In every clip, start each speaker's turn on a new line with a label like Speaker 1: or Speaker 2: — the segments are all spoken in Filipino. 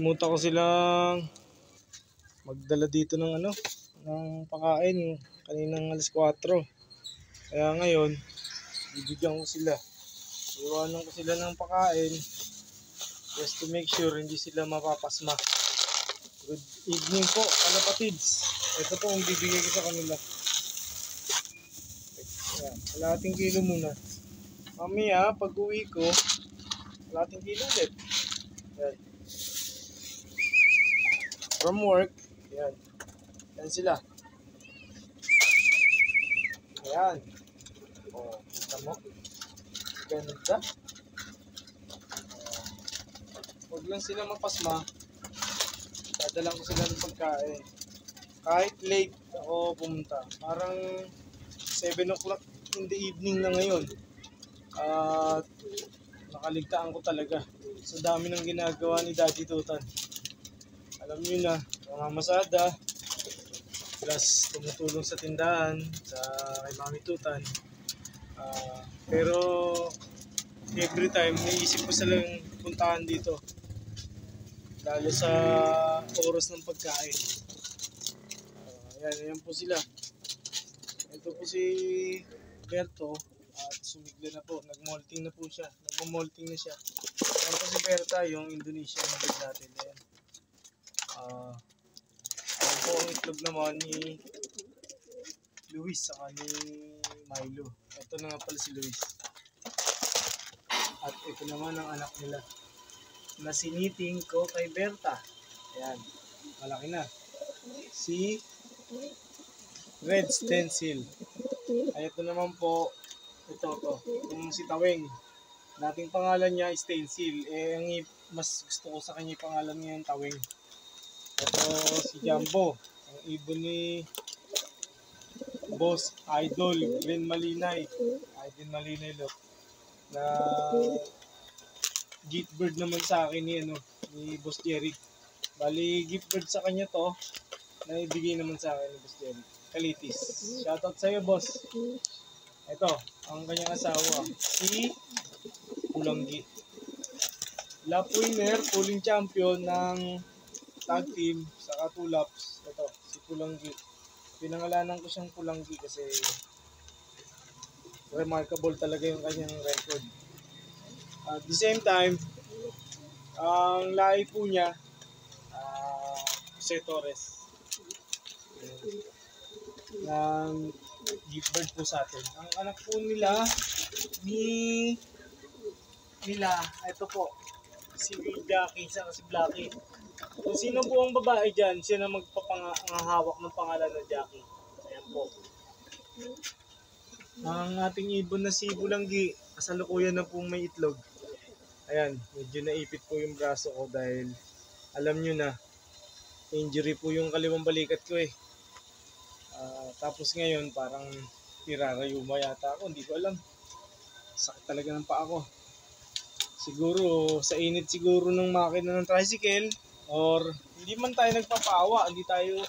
Speaker 1: Nakalimutan ko silang magdala dito ng ng pakain kaninang alas 4. Kaya ngayon, bibigyan ko sila. Iwanan ko sila ng pakain just to make sure hindi sila mapapasma. Good evening po, kalapatids. Ito po ang bibigay ko sa kanila. Ayan, kalahating kilo muna. Mamaya, pag uwi ko, kalahating kilo ulit. Ayan. From work, ayan. Ayan sila. Ayan. O, kita mo. Ganda. Huwag lang sila mapasma. Dadalang ko sila ng pagkain. Kahit late ako pumunta. Parang 7 o'clock in the evening na ngayon. At nakaligtaan ko talaga. Sa dami ng ginagawa ni Daddy Tutan. Alam niyo na, mamamasada. Plus tumutulong sa tindahan sa kay Mami Tutan. Pero every time naisip ko silang puntahan dito. Lalo sa oras ng pagkain. Ayan po sila. Ito po si Berto at sumigla na po. Nag-molting na po siya. Nag-molting na siya. Ayan po si Berta, yung Indonesian bird natin. Ayan. Ayan po ang itlog naman ni Luis saka ni Milo. Ito na nga pala si Luis. At ito naman ang anak nila na siniting ko kay Berta. Ayan, malaki na. Si Red Stencil. Ay, ito naman po, yung si Taweng. Dating pangalan niya Stencil. Ang mas gusto ko sa kanya yung pangalan niya yung Taweng. Ito si Jumbo. Ang ibon ni Boss Idol Glenn Malinay. Idol Malinay look. Na gift bird naman sa akin ni Boss Jerry. Bali gift bird sa kanya to na ibigay naman sa akin ni Boss Jerry. Kalitis. Shoutout sa iyo, boss. Ito, ang kanyang asawa, si Pulanggi. Lap winner, pulling champion ng tag team sa Katulaps. Ito, si Pulanggi. Pinangalanan ko siyang Pulanggi kasi remarkable talaga yung kanyang record. At the same time, ang lahi po niya, Jose Torres. Ng gift bird po sa atin. Ang anak po nila, ito po, si Jackie, si Blackie. Kung sino po ang babae dyan, siya na magpapangahawak ng pangalan ng Jackie. Ayan po. Ang ating ibon na si Bulanggi, kasalukuyan na pong may itlog. Ayan, medyo naipit po yung braso ko dahil alam nyo na, injury po yung kaliwang balikat ko eh. Tapos ngayon parang pirarayuma yata ako, hindi ko alam. Sakit talaga ng paa ko. Siguro sa init siguro ng makina ng tricycle or hindi man tayo nagpapawa, hindi tayo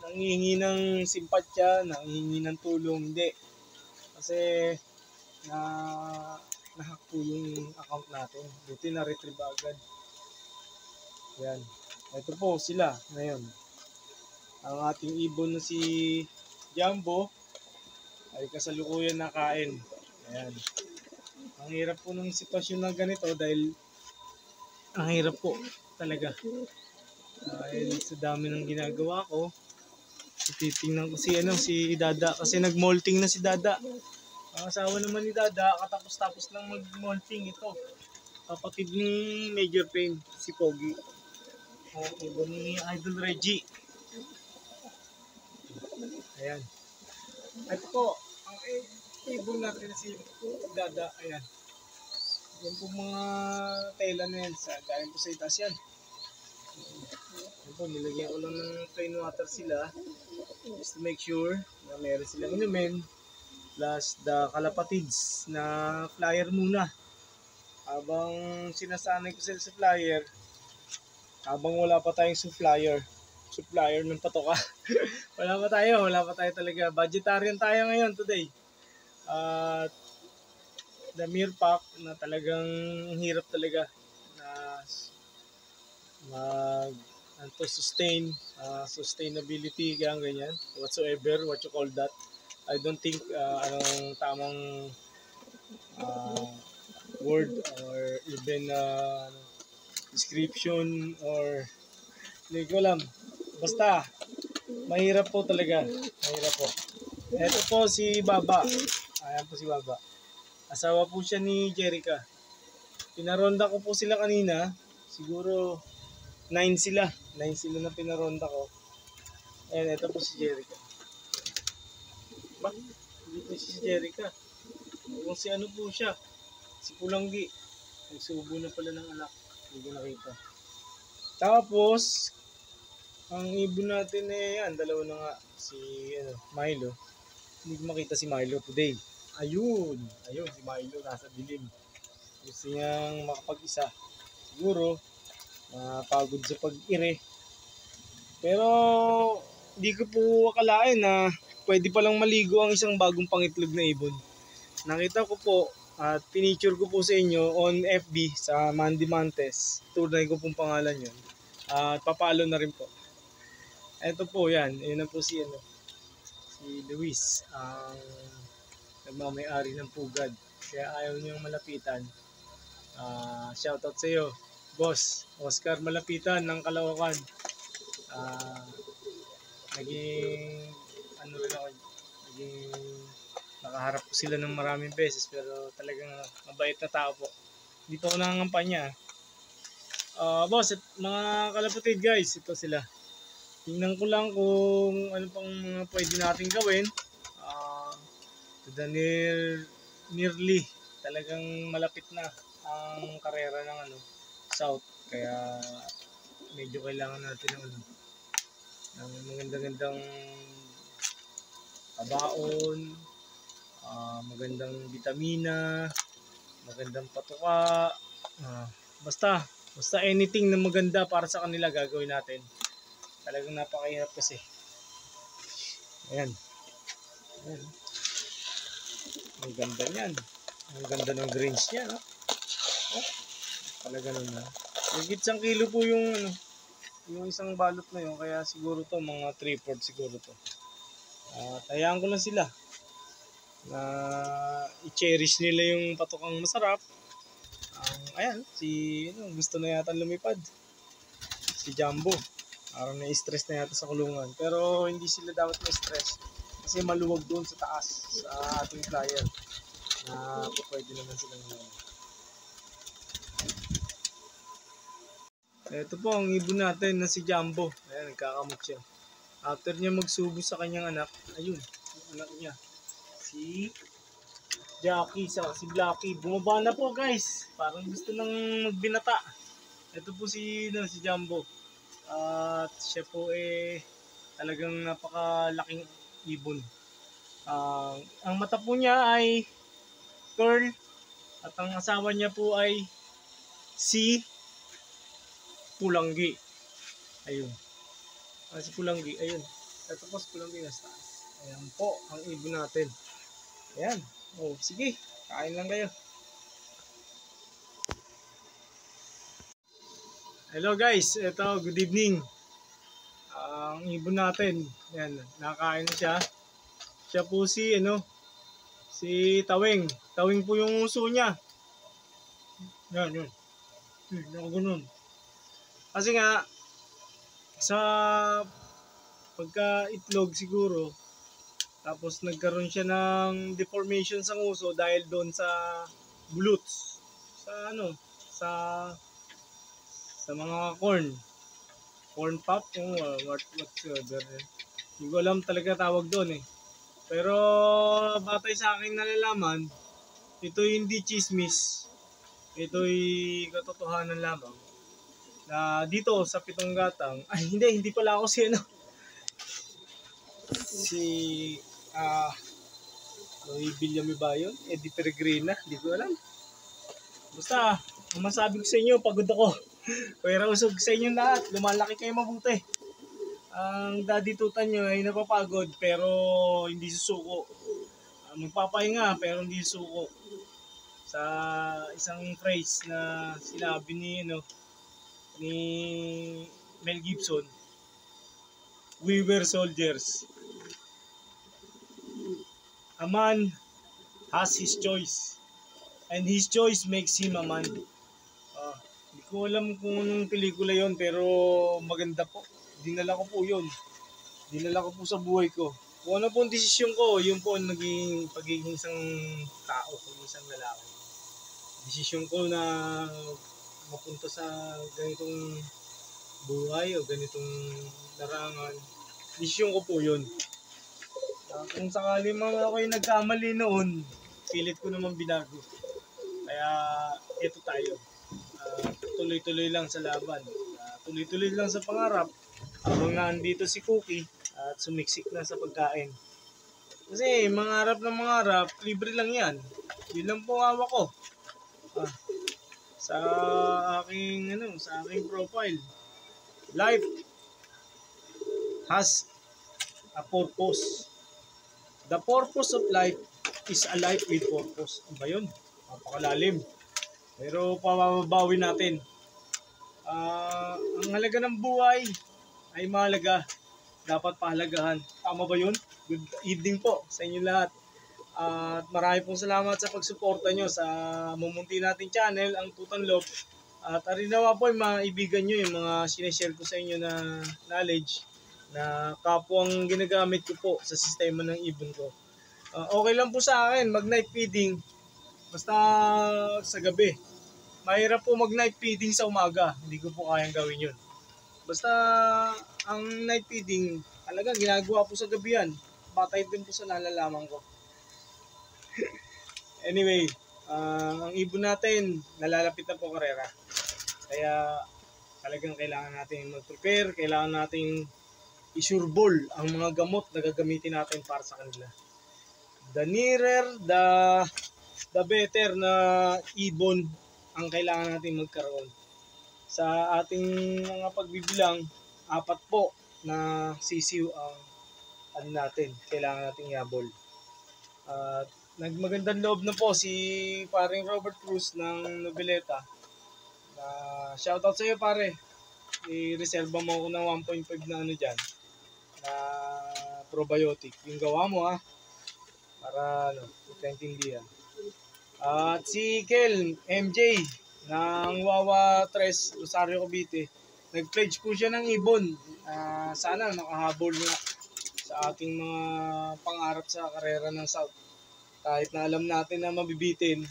Speaker 1: nanghihingi ng simpatya, nanghihingi ng tulong, hindi. Kasi nahack po yung account natin. Buti na retrieve agad. Yan. Ito po sila ngayon. Ang ating ibon na si Jumbo ay kasalukuyan na kain. Ayan. Ang hirap po ng sitwasyon na ganito dahil ang hirap po talaga. Dahil sa dami ng ginagawa ko, titingnan ko si Dada kasi nag-molting na si Dada. Ang asawa naman ni Dada, katapos-tapos lang mag-molting ito. Kapatid ni Major Pain, si Pogi. Ibon ni Idol Reggie. Ayan. Ito po, ang ibon natin si Dada. Ayan. Yan po mga tela na yan. Galing po sa itas yan. Ayan po, nilagyan ko lang ng plain water sila. Just to make sure na meron silang inumin. Plus the kalapatids na flyer muna. Habang sinasanay ko sila sa flyer, habang wala pa tayong supplier ng patoka. wala pa tayo talaga. Vegetarian tayo ngayon today. At the mere pack na talagang hirap talaga na mag sustain sustainability ganyan whatsoever what you call that. I don't think anong tamang uh, word or even description or hindi ko alam. Basta mahirap po talaga. Mahirap po. Ito po si Baba. Ayan po si Baba. Asawa po siya ni Jerica. Pinaronda ko po sila kanina. Siguro 9 sila. 9 sila na pinaronda ko. Ayan, ito po si Jerica. Bakit? Hindi po si Jerica. Kung si ano po siya. Si Pulanggi. Nagsubo na pala ng anak. Hindi ko nakita. Tapos, ang ibon natin yan. Dalawa na nga. Si Milo. Hindi ko makita si Milo today. Ayun. Ayun, si Milo nasa dilim. Gusto niyang makapag-isa. Siguro, pagod sa pag-ire. Pero, hindi ko po akalain na pwede palang maligo ang isang bagong pangitlog na ibon. Nakita ko po at pinicture ko po sa inyo on FB sa Mandy Mantes. Tunay ko pong pangalan yun. At papalo na rin po. Ito po yan. Yun na po si Luis. Ang nagmamayari ng pugad. Kaya ayaw niyong malapitan. Shoutout sa iyo, Boss Oscar Malapitan ng Caloocan. Naging rin ako, naging nakaharap ko sila ng maraming beses pero talagang mabait na tao po. Hindi po ako nangangampanya. Boss, at mga kalapatid guys, ito sila. Tingnan ko lang kung ano pang mga pwede natin gawin. To the nearly talagang malapit na ang karera ng South. Kaya medyo kailangan natin ng magandang kabaon, magandang vitamina, magandang patuka, basta anything na maganda para sa kanila gagawin natin. Talagang napakahirap kasi. Ayan. Ang ganda niyan. Ang ganda ng greens niya, no? Talaga naman. Higit 1 kilo po yung isang balot na yun. Kaya siguro to mga 3/4 siguro to. Hayaan ko lang sila na i-cherish nila yung patukang masarap. Ayan, gusto na yata lumipad. Si Jumbo. Parang na-stress na yata sa kulungan. Pero hindi sila dapat na-stress. Kasi maluwag doon sa taas sa ating flyer. Na pwede naman silang ito po ang ibon natin na si Jumbo. Ayan, nagkakamot siya. After niya magsubo sa kanyang anak, ayun, yung anak niya. Si Jackie, si Blacky. Bumaba na po guys. Parang gusto nang magbinata. Ito po si Jumbo. At siya po talagang napakalaking ibon. Ang mata po niya ay curl. At ang asawa niya po ay si Pulanggi. Ayun. Si Pulanggi. Ayun. Ito po si Pulanggi nasa taas. Ayan po ang ibon natin. Ayan. Sige. Kain lang kayo. Hello guys. Ito, good evening. Ang ibon natin. Ayan. Nakain na siya. Siya po si Tawing. Tawing po yung uso niya. Yan. Ganun. Kasi nga, sa pagka-itlog siguro, tapos nagkaroon siya ng deformation sa nguso dahil doon sa bullets. Sa mga corn pop, whatsoever. Hindi ko alam talaga tawag doon eh. Pero batay sa aking nalalaman, ito'y hindi chismis. Ito'y katotohanan lamang. Na dito sa Pitong Gatang, hindi pala ako Louie Villame ba yun? Eddie Peregrina, hindi ko alam. Basta, ang masabi ko sa inyo, pagod ako. Kaya usog sa inyo lahat, lumalaki kayo mabuti. Ang daddy tutan nyo ay napapagod pero hindi susuko. Magpapahinga pero hindi susuko. Sa isang phrase na sinabi ni ni Mel Gibson, we were soldiers. A man has his choice. And his choice makes him a man. Hindi ko alam kung anong pelikula yon pero maganda po. Dinala ko po yun. Dinala ko po sa buhay ko. Kung ano po ang desisyon ko, yun po ang naging pagiging isang tao, pagiging isang lalaki. Desisyon ko na mapunta sa ganitong buhay o ganitong larangan. Desisyon ko po yun. Kung sakali mga ako'y nagkamali noon, pilit ko naman binago. Kaya ito tayo. Tuloy-tuloy lang sa laban. Tuloy-tuloy lang sa pangarap. Habang nandito si Cookie at sumiksik na sa pagkain. Kasi mangarap ng mangarap, libre lang yan. Yun lang po hawak ko. Sa aking profile. Life has a purpose. The purpose of life is a life with purpose. Ano ba yun? Napakalalim. Pero pababawi natin. Ang halaga ng buhay ay mahalaga. Dapat pahalagahan. Tama ba yun? Good evening po sa inyo lahat. At marami pong salamat sa pagsuporta nyo sa mumunti nating channel, ang Tutan Love. At arinawa po yung mga ibigan nyo, yung mga sineshare ko sa inyo na knowledge na kapwang ginagamit ko po sa sistema ng ibon ko. Okay lang po sa akin mag-night feeding basta sa gabi. Mahirap po mag-night feeding sa umaga. Hindi ko po kayang gawin yun. Basta ang night feeding, talagang ginagawa po sa gabi yan. Batay din po sa nalalaman ko. Anyway, ang ibon natin, nalalapit na po karera. Kaya talagang kailangan natin mag-prepare, kailangan natin isurbol ang mga gamot na gagamitin natin para sa kanila. The nearer, the better na ibon ang kailangan natin magkaroon. Sa ating mga pagbibilang, 4 po na sisiw ang natin, kailangan nating yabol. At nagmagandang loob na po si paring Robert Cruz ng Noveleta. Shoutout sa iyo pare. I-reserve mo ako ng 1.5 na ano dyan. Na probiotic. Yung gawa mo para ikaintindihan. At si Kel MJ ng Wawa 3 Rosario Cavite. Nag-pledge po siya ng ibon. Sana makahabol na sa ating mga pangarap sa karera ng South. Kahit na alam natin na mabibitin,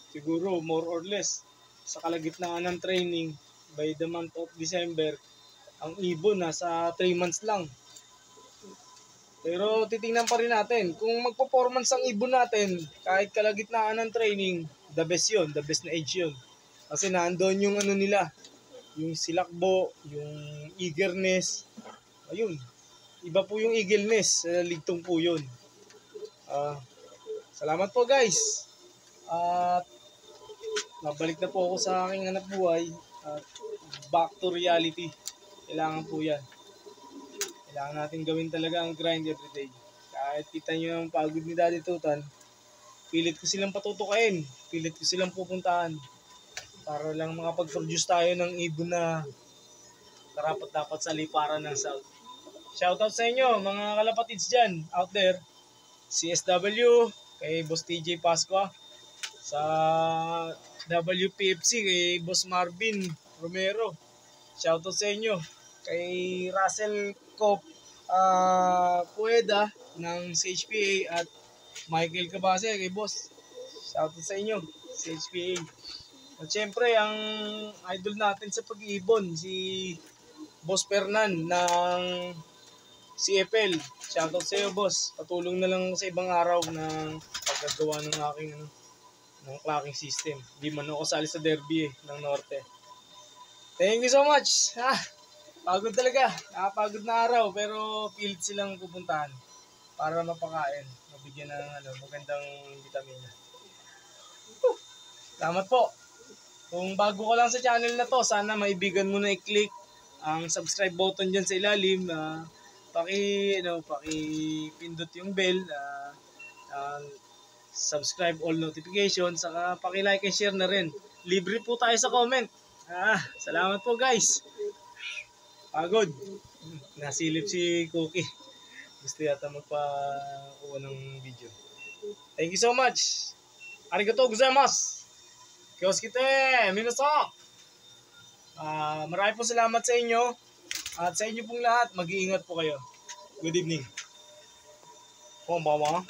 Speaker 1: siguro more or less sa kalagitnaan ng training by the month of December, ang ibon nasa 3 months lang. Pero titingnan pa rin natin kung magpo-performance ang ibon natin kahit kalagitnaan ng training, the best yun, the best na age yun. Kasi nandoon yung ano nila, yung silakbo, yung eagerness, ayun. Iba po yung eagerness, ligtong po yun. Salamat po guys. At nabalik na po ako sa aking hanap buhay. At back to reality. Kailangan po yan. Kailangan natin gawin talaga ang grind everyday. Kahit kita nyo ang pagod ni Daddy Tutan, pilit ko silang patutukain. Pilit ko silang pupuntahan. Para lang makapag-produce tayo ng ibon na karapat-dapat sa liparan ng South. Shoutout sa inyo mga kalapatids dyan out there. CSW, kay Boss TJ Pasqua, sa WPFC kay Boss Marvin Romero. Shoutout sa inyo kay Russell Cop Pueda ng CHPA at Michael Cabase kay Boss. Shoutout sa inyo CHPA. At syempre ang idol natin sa pag-iibon si Boss Fernan ng CFL. Shoutout sa iyo, boss. Patulong na lang sa ibang araw ng paggagawa ng aking clocking system. Di man ako sali sa derby ng Norte. Thank you so much. Pagod talaga. Nakapagod na araw pero pilit silang pupuntahan para mapakain. Mabigyan ng magandang vitamina. Salamat po. Kung bago ka lang sa channel na to, sana maibigan mo na i-click ang subscribe button dyan sa ilalim. Paki-pindot yung bell, subscribe all notifications, saka paki-like and share na rin. Libre po tayo sa comment. Salamat po guys. Pagod. Nasilip si Cookie. Gusto yata magpakuha ng video. Thank you so much. Arigatou gozaimasu. Kyoskite, minasan. Marami po salamat sa inyo. At sa inyo pong lahat, mag-iingat po kayo. Good evening. Konbanwa.